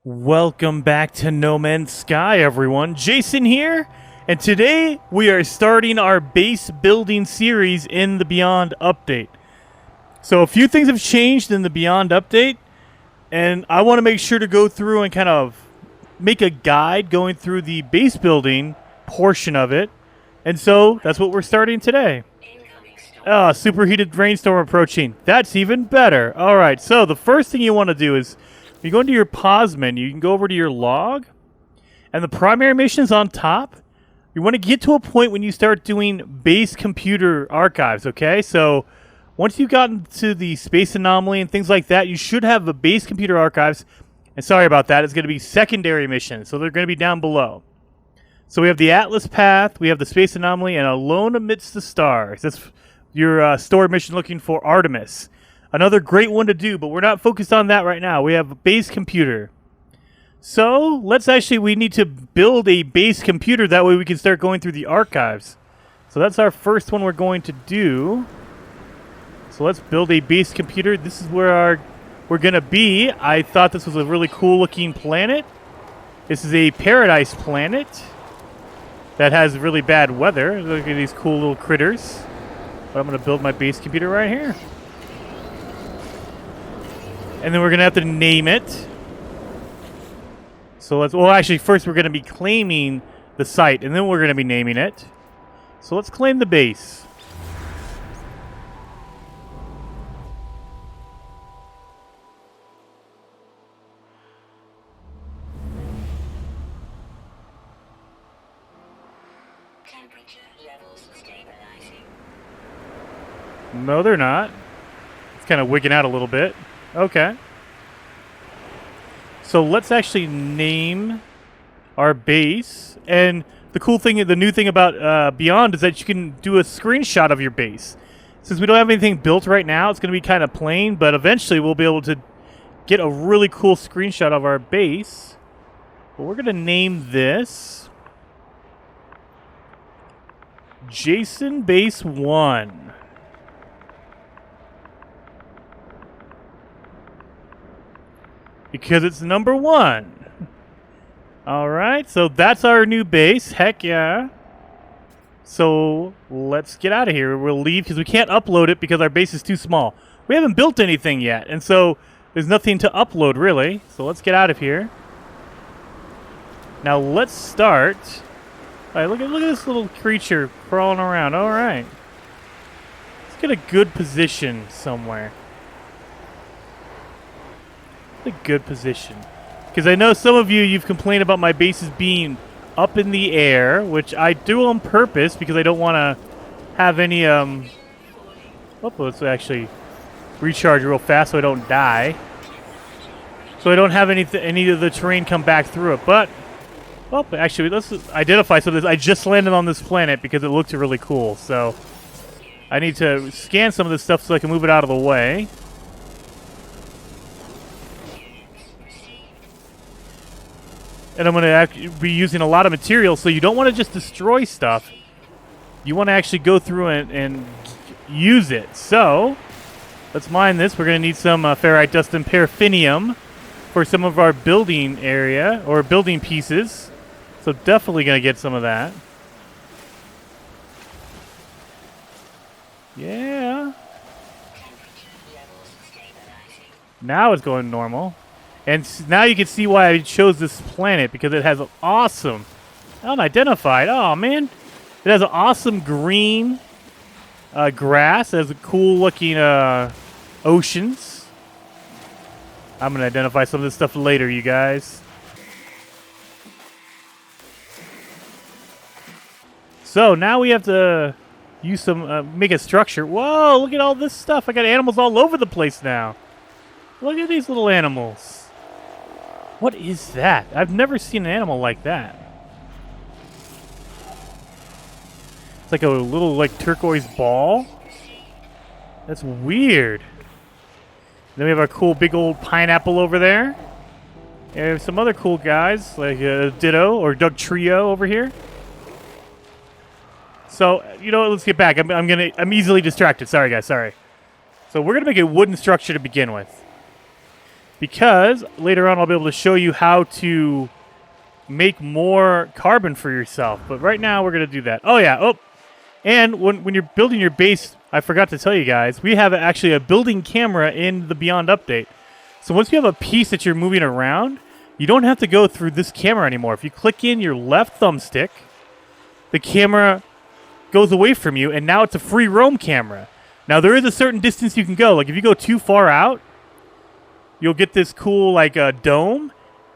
Welcome back to No Man's Sky, everyone. Jason here, and today we are starting our base building series in the Beyond update. So a few things have changed in the Beyond update, and I want to make sure to go through and kind of make a guide going through the base building portion of it. And so that's what we're starting today. Superheated rainstorm approaching. That's even better. All right, so the first thing you want to do is you go into your pause menu, you can go over to your log, and the primary mission is on top. You want to get to a point when you start doing base computer archives, okay? So once you've gotten to the space anomaly and things like that, you should have the base computer archives. And sorry about that, it's going to be secondary missions, so they're going to be down below. So we have the Atlas Path, we have the space anomaly, and Alone Amidst the Stars. That's your story mission looking for Artemis. Another great one to do, but we're not focused on that right now. We have a base computer. So we need to build a base computer. That way we can start going through the archives. So that's our first one we're going to do. So let's build a base computer. This is where we're going to be. I thought this was a really cool looking planet. This is a paradise planet that has really bad weather. Look at these cool little critters. But I'm going to build my base computer right here. And then we're going to have to name it. So first we're going to be claiming the site, and then we're going to be naming it. So let's claim the base. Temperature levels stabilizing. No, they're not. It's kind of wigging out a little bit. Okay. So let's actually name our base. And the new thing about Beyond is that you can do a screenshot of your base. Since we don't have anything built right now, it's going to be kind of plain, but eventually we'll be able to get a really cool screenshot of our base. But we're going to name this Jason Base 1. Because it's number 1. Alright, so that's our new base. Heck yeah. So let's get out of here. We'll leave because we can't upload it because our base is too small. We haven't built anything yet, and so there's nothing to upload really. So let's get out of here. Now let's start. Alright, look at this little creature crawling around. Alright. Let's get a good position somewhere. A good position, because I know some of you've complained about my bases being up in the air, which I do on purpose because I don't want to have any let's actually recharge real fast so I don't die, so I don't have any of the terrain come back through it. But actually, let's identify. So I just landed on this planet because it looked really cool, so I need to scan some of this stuff so I can move it out of the way. And I'm going to be using a lot of material, so you don't want to just destroy stuff. You want to actually go through and use it. So, let's mine this. We're going to need some ferrite dust and paraffinium for some of our building area, or building pieces. So definitely going to get some of that. Yeah. Now it's going normal. And now you can see why I chose this planet, because it has an awesome, unidentified, oh man, it has an awesome green grass. It has a cool looking oceans. I'm going to identify some of this stuff later, you guys. So now we have to use some, make a structure. Whoa, look at all this stuff. I got animals all over the place now. Look at these little animals. What is that? I've never seen an animal like that. It's like a little turquoise ball. That's weird. Then we have our cool big old pineapple over there. And we have some other cool guys like Ditto or Doug Trio over here. So, let's get back. I'm easily distracted. Sorry guys, sorry. So we're gonna make a wooden structure to begin with. because later on I'll be able to show you how to make more carbon for yourself. But right now we're going to do that. Oh, yeah. Oh, and when you're building your base, I forgot to tell you guys, we have actually a building camera in the Beyond update. So once you have a piece that you're moving around, you don't have to go through this camera anymore. If you click in your left thumbstick, the camera goes away from you, and now it's a free roam camera. Now, there is a certain distance you can go. Like, if you go too far out, you'll get this cool, like, dome.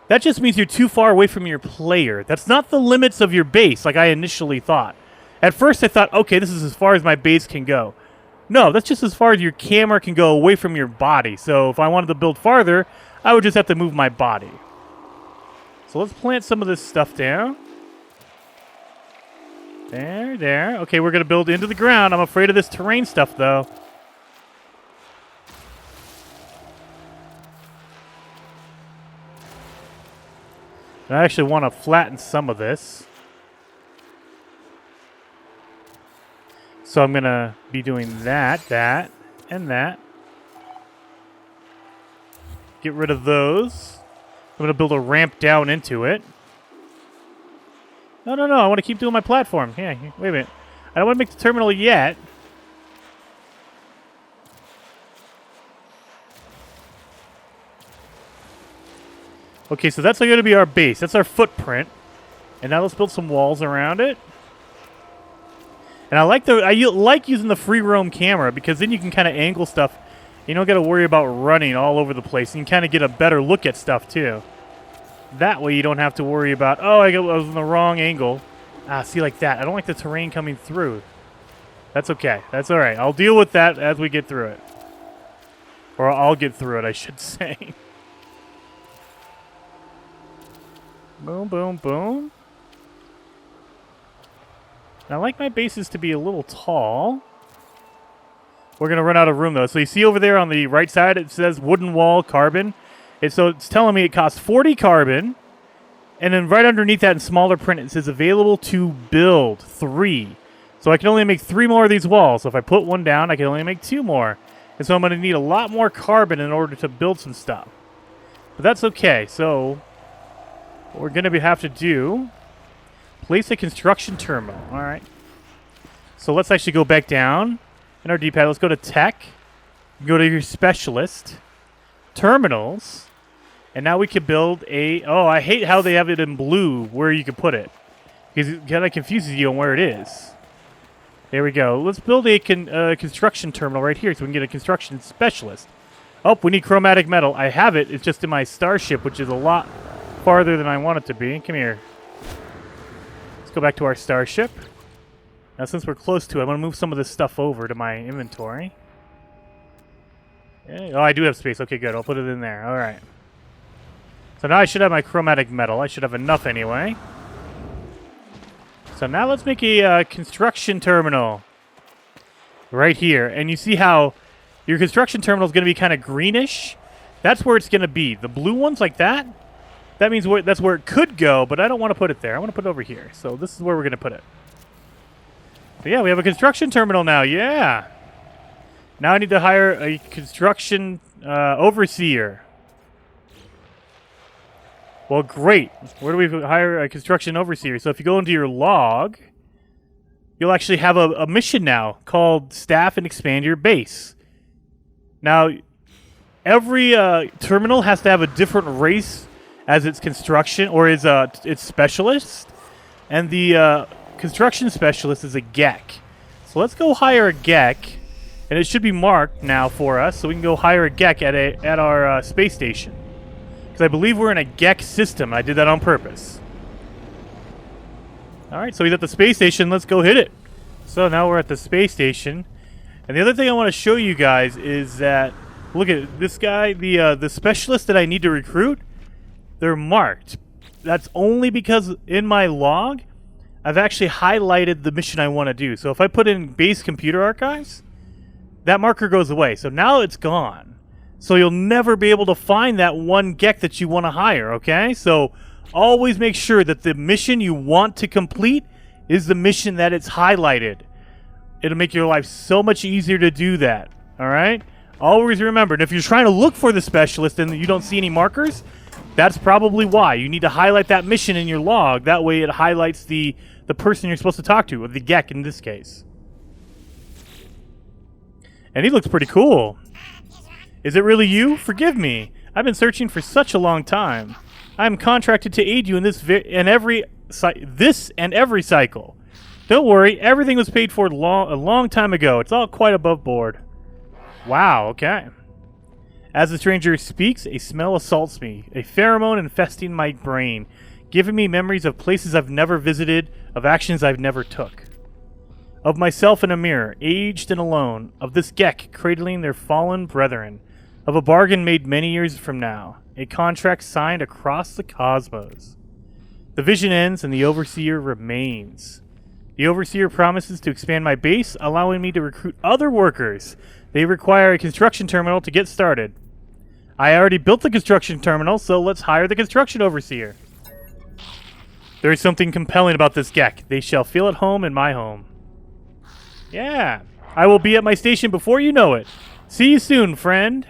That just means you're too far away from your player. That's not the limits of your base, like I initially thought. At first, I thought, okay, this is as far as my base can go. No, that's just as far as your camera can go away from your body. So if I wanted to build farther, I would just have to move my body. So let's plant some of this stuff down. There. Okay, we're going to build into the ground. I'm afraid of this terrain stuff, though. I actually want to flatten some of this. So I'm going to be doing that, and that. Get rid of those. I'm going to build a ramp down into it. No. I want to keep doing my platform. Yeah, wait a minute. I don't want to make the terminal yet. Okay, so that's going to be our base. That's our footprint. And now let's build some walls around it. And I like using the free roam camera because then you can kind of angle stuff. You don't got to worry about running all over the place. You can kind of get a better look at stuff too. That way you don't have to worry about, oh, I was in the wrong angle. See, like that. I don't like the terrain coming through. That's okay. That's all right. I'll deal with that as we get through it. Or I'll get through it, I should say. Boom. I like my bases to be a little tall. We're going to run out of room, though. So you see over there on the right side, it says wooden wall carbon. So it's telling me it costs 40 carbon. And then right underneath that in smaller print, it says available to build 3. So I can only make 3 more of these walls. So if I put one down, I can only make 2 more. And so I'm going to need a lot more carbon in order to build some stuff. But that's okay. So what we're going to have to do, place a construction terminal. All right. So let's actually go back down in our D-pad. Let's go to tech. Go to your specialist. Terminals. And now we can build a... Oh, I hate how they have it in blue where you can put it. Because it kind of confuses you on where it is. There we go. Let's build a construction terminal right here so we can get a construction specialist. Oh, we need chromatic metal. I have it. It's just in my starship, which is a lot farther than I want it to be. Come here. Let's go back to our starship. Now, since we're close to it, I'm going to move some of this stuff over to my inventory. Okay. Oh, I do have space. Okay, good. I'll put it in there. All right. So now I should have my chromatic metal. I should have enough anyway. So now let's make a construction terminal right here. And you see how your construction terminal is going to be kind of greenish? That's where it's going to be. The blue ones like that, that means that's where it could go, but I don't want to put it there. I want to put it over here. So this is where we're going to put it. So yeah, we have a construction terminal now. Yeah. Now I need to hire a construction overseer. Well, great. Where do we hire a construction overseer? So if you go into your log, you'll actually have a mission now called Staff and Expand Your Base. Now, every terminal has to have a different race as its construction or as its specialist. And the construction specialist is a Gek. So let's go hire a Gek. And it should be marked now for us, so we can go hire a Gek at our space station. I believe we're in a Gek system. I did that on purpose. All right, so he's at the space station. Let's go hit it. So now we're at the space station. And the other thing I want to show you guys is that, look at this guy, the specialist that I need to recruit, they're marked. That's only because in my log, I've actually highlighted the mission I want to do. So if I put in base computer archives, that marker goes away. So now it's gone. So you'll never be able to find that one Gek that you want to hire, okay? So always make sure that the mission you want to complete is the mission that it's highlighted. It'll make your life so much easier to do that, all right? Always remember, and if you're trying to look for the specialist and you don't see any markers, that's probably why. You need to highlight that mission in your log. That way it highlights the person you're supposed to talk to, or the Gek in this case. And he looks pretty cool. Is it really you? Forgive me. I've been searching for such a long time. I am contracted to aid you in this and every cycle. Don't worry, everything was paid for a long time ago. It's all quite above board. Wow, okay. As the stranger speaks, a smell assaults me, a pheromone infesting my brain, giving me memories of places I've never visited, of actions I've never took. Of myself in a mirror, aged and alone, of this Gek cradling their fallen brethren, of a bargain made many years from now, a contract signed across the cosmos. The vision ends and the Overseer remains. The Overseer promises to expand my base, allowing me to recruit other workers. They require a construction terminal to get started. I already built the construction terminal, so let's hire the construction overseer. There is something compelling about this Gek. They shall feel at home in my home. Yeah, I will be at my station before you know it. See you soon, friend.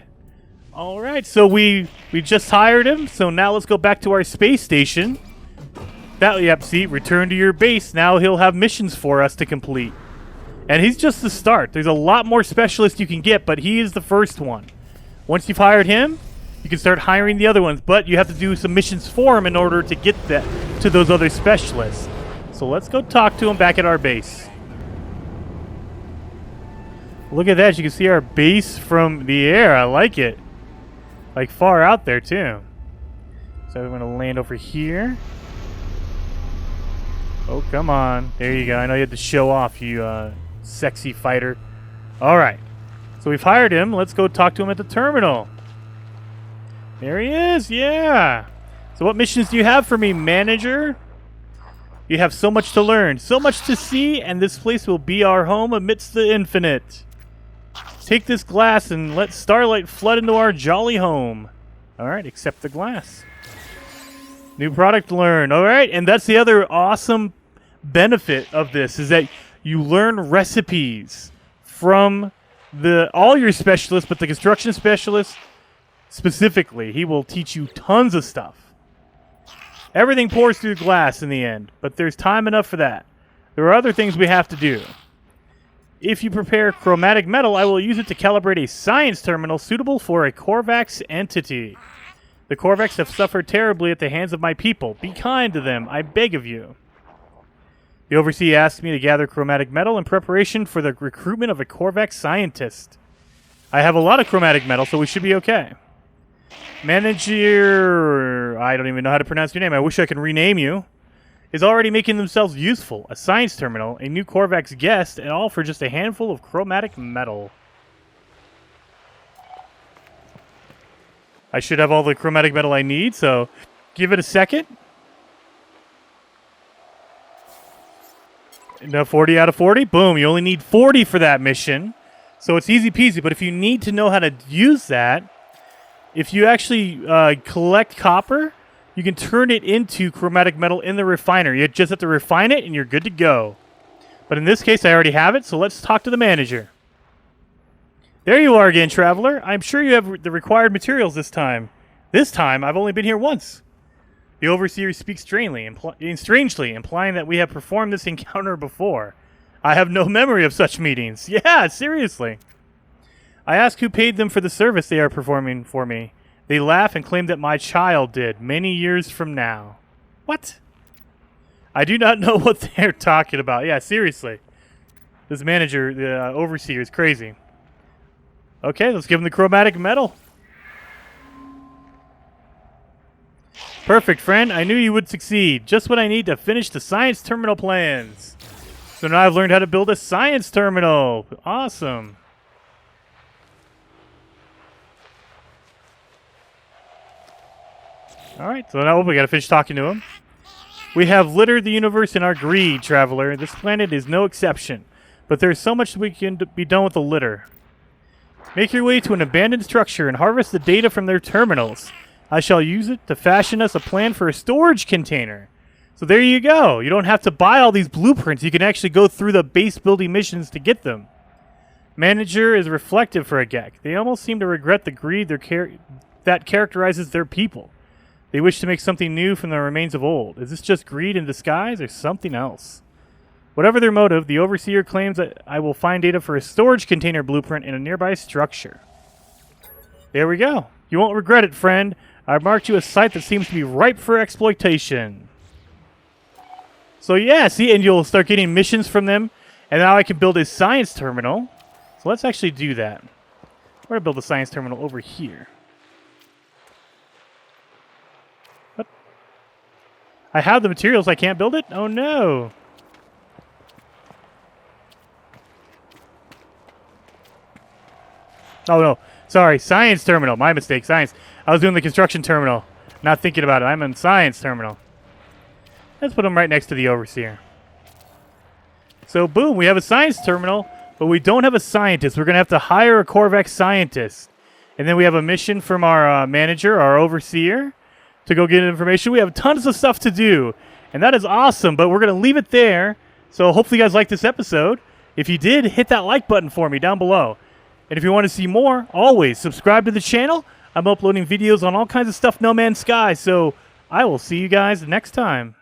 All right, so we just hired him, so now let's go back to our space station. Yep, see, return to your base. Now he'll have missions for us to complete. And he's just the start. There's a lot more specialists you can get, but he is the first one. Once you've hired him, you can start hiring the other ones, but you have to do some missions for him in order to get that to those other specialists. So let's go talk to him back at our base. Look at that. You can see our base from the air. I like it. Like far out there, too. So we're going to land over here. Oh, come on. There you go. I know you had to show off, you sexy fighter. All right. So we've hired him. Let's go talk to him at the terminal. There he is. Yeah. So what missions do you have for me, manager? You have so much to learn, so much to see, and this place will be our home amidst the infinite. Take this glass and let starlight flood into our jolly home. All right, accept the glass. New product learned. All right, and that's the other awesome benefit of this is that you learn recipes from all your specialists, but the construction specialist specifically, he will teach you tons of stuff. Everything pours through glass in the end, but there's time enough for that. There are other things we have to do. If you prepare chromatic metal, I will use it to calibrate a science terminal suitable for a Korvax entity. The Korvax have suffered terribly at the hands of my people. Be kind to them, I beg of you. The Overseer asked me to gather chromatic metal in preparation for the recruitment of a Korvax scientist. I have a lot of chromatic metal, so we should be okay. Manager, I don't even know how to pronounce your name. I wish I could rename you. Is already making themselves useful. A science terminal, a new Korvax guest, and all for just a handful of chromatic metal. I should have all the chromatic metal I need, so give it a second. Now 40 out of 40. Boom, you only need 40 for that mission. So it's easy peasy, but if you need to know how to use that, if you actually collect copper, you can turn it into chromatic metal in the refiner. You just have to refine it, and you're good to go. But in this case, I already have it, so let's talk to the manager. There you are again, traveler. I'm sure you have the required materials this time. This time, I've only been here once. The Overseer speaks strangely, implying that we have performed this encounter before. I have no memory of such meetings. Yeah, seriously. I ask who paid them for the service they are performing for me. They laugh and claim that my child did, many years from now. What? I do not know what they're talking about. Yeah, seriously. This manager, the Overseer, is crazy. Okay, let's give him the chromatic metal. Perfect, friend. I knew you would succeed. Just what I need to finish the science terminal plans. So now I've learned how to build a science terminal. Awesome. All right, so now we got to finish talking to him. We have littered the universe in our greed, traveler. This planet is no exception. But there's so much we can be done with the litter. Make your way to an abandoned structure and harvest the data from their terminals. I shall use it to fashion us a plan for a storage container. So there you go. You don't have to buy all these blueprints. You can actually go through the base building missions to get them. Manager is reflective for a Gek. They almost seem to regret the greed that characterizes their people. They wish to make something new from the remains of old. Is this just greed in disguise or something else? Whatever their motive, the Overseer claims that I will find data for a storage container blueprint in a nearby structure. There we go. You won't regret it, friend. I've marked you a site that seems to be ripe for exploitation. So yeah, see, and you'll start getting missions from them. And now I can build a science terminal. So let's actually do that. We're going to build a science terminal over here. What? I have the materials. I can't build it? Oh, no. Oh, no. Sorry. Science terminal. My mistake. Science. I was doing the construction terminal. Not thinking about it. I'm in science terminal. Let's put them right next to the Overseer. So, boom. We have a science terminal, but we don't have a scientist. We're going to have to hire a Korvax scientist. And then we have a mission from our manager, our Overseer, to go get information. We have tons of stuff to do. And that is awesome, but we're going to leave it there. So hopefully you guys liked this episode. If you did, hit that like button for me down below. And if you want to see more, always subscribe to the channel. I'm uploading videos on all kinds of stuff No Man's Sky. So I will see you guys next time.